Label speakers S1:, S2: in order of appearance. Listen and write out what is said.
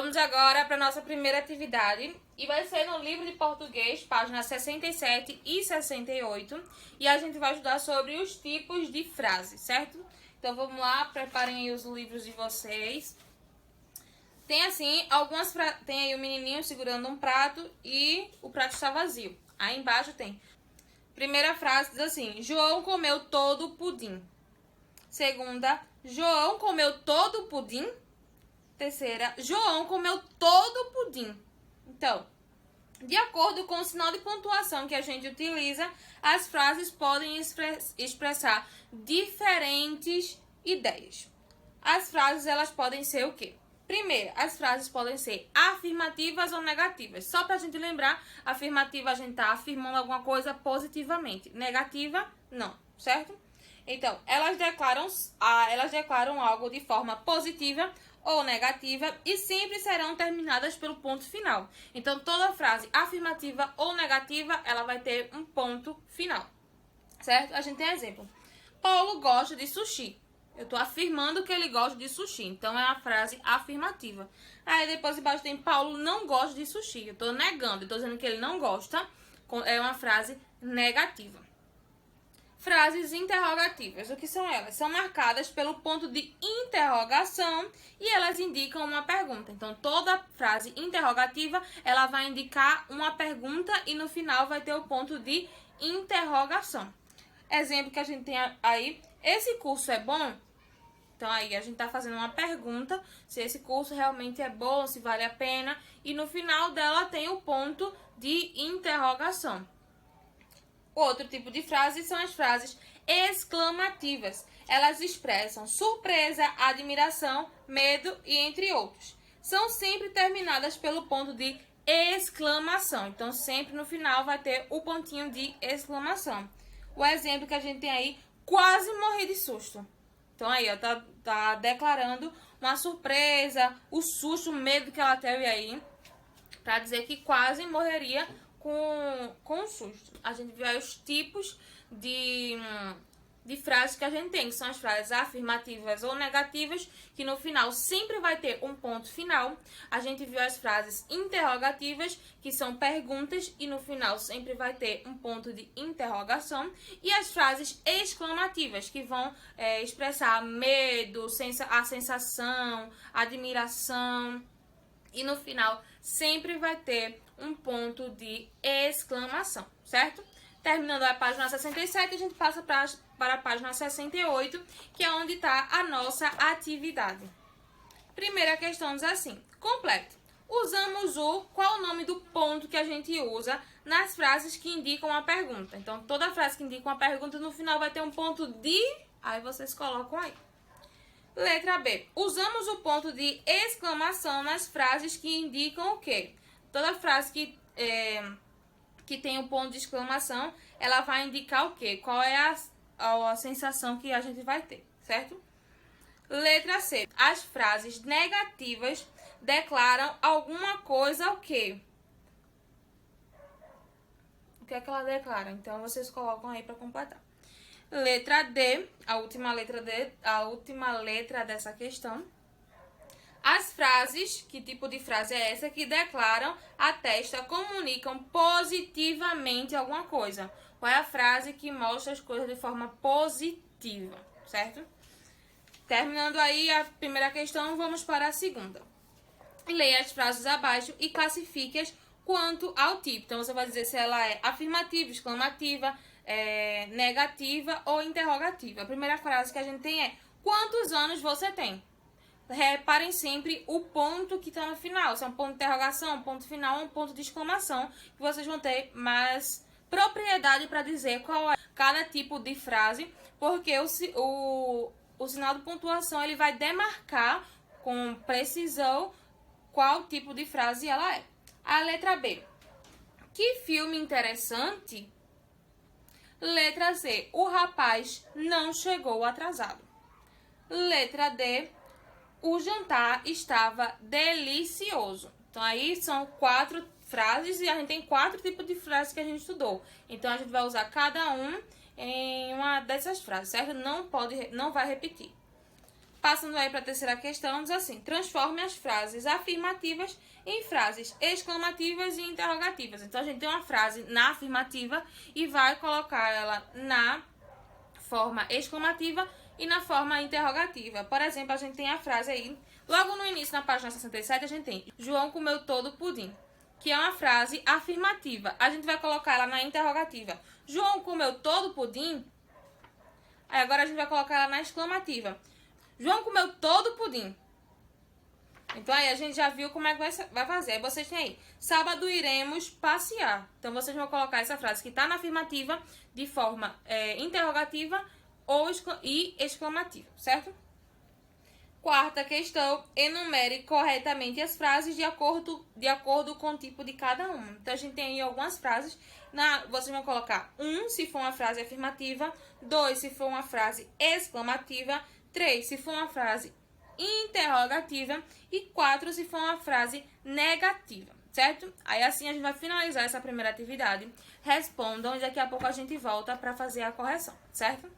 S1: Vamos agora para a nossa primeira atividade e vai ser no livro de português, páginas 67 e 68, e a gente vai estudar sobre os tipos de frases, certo? Então vamos lá, preparem aí os livros de vocês. Tem assim, tem aí o menininho segurando um prato e o prato está vazio. Aí embaixo tem. Primeira frase diz assim: João comeu todo o pudim. Segunda, João comeu todo o pudim. Terceira, João comeu todo o pudim. Então, de acordo com o sinal de pontuação que a gente utiliza, as frases podem expressar diferentes ideias. As frases, elas podem ser o quê? Primeiro, as frases podem ser afirmativas ou negativas. Só para a gente lembrar, afirmativa a gente está afirmando alguma coisa positivamente. Negativa, não, certo? Então, elas declaram algo de forma positiva ou negativa e sempre serão terminadas pelo ponto final. Então, toda frase afirmativa ou negativa, ela vai ter um ponto final, certo? A gente tem exemplo. Paulo gosta de sushi. Eu estou afirmando que ele gosta de sushi, então é uma frase afirmativa. Aí depois embaixo tem Paulo não gosta de sushi. Eu estou negando, estou dizendo que ele não gosta, é uma frase negativa. Frases interrogativas, o que são elas? São marcadas pelo ponto de interrogação e elas indicam uma pergunta. Então, toda frase interrogativa, ela vai indicar uma pergunta e no final vai ter o ponto de interrogação. Exemplo que a gente tem aí, esse curso é bom? Então, aí a gente está fazendo uma pergunta, se esse curso realmente é bom, se vale a pena, e no final dela tem o ponto de interrogação. Outro tipo de frase são as frases exclamativas. Elas expressam surpresa, admiração, medo e entre outros. São sempre terminadas pelo ponto de exclamação. Então, sempre no final vai ter o pontinho de exclamação. O exemplo que a gente tem aí, quase morri de susto. Então, aí, ó, tá declarando uma surpresa, o susto, o medo que ela teve aí, para dizer que quase morreria com susto. A gente viu aí os tipos de frases que a gente tem, que são as frases afirmativas ou negativas, que no final sempre vai ter um ponto final. A gente viu as frases interrogativas, que são perguntas, e no final sempre vai ter um ponto de interrogação. E as frases exclamativas, que vão expressar medo, a sensação, admiração. E no final sempre vai ter um ponto de exclamação, certo? Terminando a página 67, a gente passa para a página 68, que é onde está a nossa atividade. Primeira questão diz assim: complete. Usamos qual o nome do ponto que a gente usa nas frases que indicam a pergunta. Então, toda frase que indica uma pergunta, no final vai ter um ponto de... Aí vocês colocam aí. Letra B. Usamos o ponto de exclamação nas frases que indicam o quê? Toda frase que tem um ponto de exclamação, ela vai indicar o quê? Qual é a sensação que a gente vai ter, certo? Letra C. As frases negativas declaram alguma coisa o quê? O que é que ela declara? Então, vocês colocam aí para completar. Letra D, a última letra dessa questão. As frases, que tipo de frase é essa? Que declaram, atestam, comunicam positivamente alguma coisa. Qual é a frase que mostra as coisas de forma positiva, certo? Terminando aí a primeira questão, vamos para a segunda. Leia as frases abaixo e classifique-as quanto ao tipo. Então, você vai dizer se ela é afirmativa, exclamativa, negativa ou interrogativa. A primeira frase que a gente tem é: quantos anos você tem? Reparem sempre o ponto que está no final. Se é um ponto de interrogação, um ponto final, um ponto de exclamação, que vocês vão ter mais propriedade para dizer qual é cada tipo de frase, porque o sinal de pontuação ele vai demarcar com precisão qual tipo de frase ela é. A letra B. Que filme interessante. Letra C. O rapaz não chegou atrasado. Letra D. O jantar estava delicioso. Então, aí são 4 frases e a gente tem 4 tipos de frases que a gente estudou. Então, a gente vai usar cada um em uma dessas frases, certo? Não vai repetir. Passando aí para a terceira questão, diz assim: transforme as frases afirmativas em frases exclamativas e interrogativas. Então, a gente tem uma frase na afirmativa e vai colocar ela na forma exclamativa e na forma interrogativa. Por exemplo, a gente tem a frase aí, logo no início, na página 67, a gente tem João comeu todo o pudim, que é uma frase afirmativa. A gente vai colocar ela na interrogativa. João comeu todo o pudim? Aí agora a gente vai colocar ela na exclamativa. João comeu todo o pudim. Então aí a gente já viu como é que vai fazer. Aí vocês têm aí, sábado iremos passear. Então vocês vão colocar essa frase que está na afirmativa de forma interrogativa e exclamativa, certo? Quarta questão, enumere corretamente as frases de acordo com o tipo de cada uma. Então a gente tem aí algumas frases. Vocês vão colocar 1 se for uma frase afirmativa, 2 se for uma frase exclamativa, 3 se for uma frase interrogativa e 4 se for uma frase negativa, certo? Aí assim a gente vai finalizar essa primeira atividade. Respondam e daqui a pouco a gente volta para fazer a correção, certo?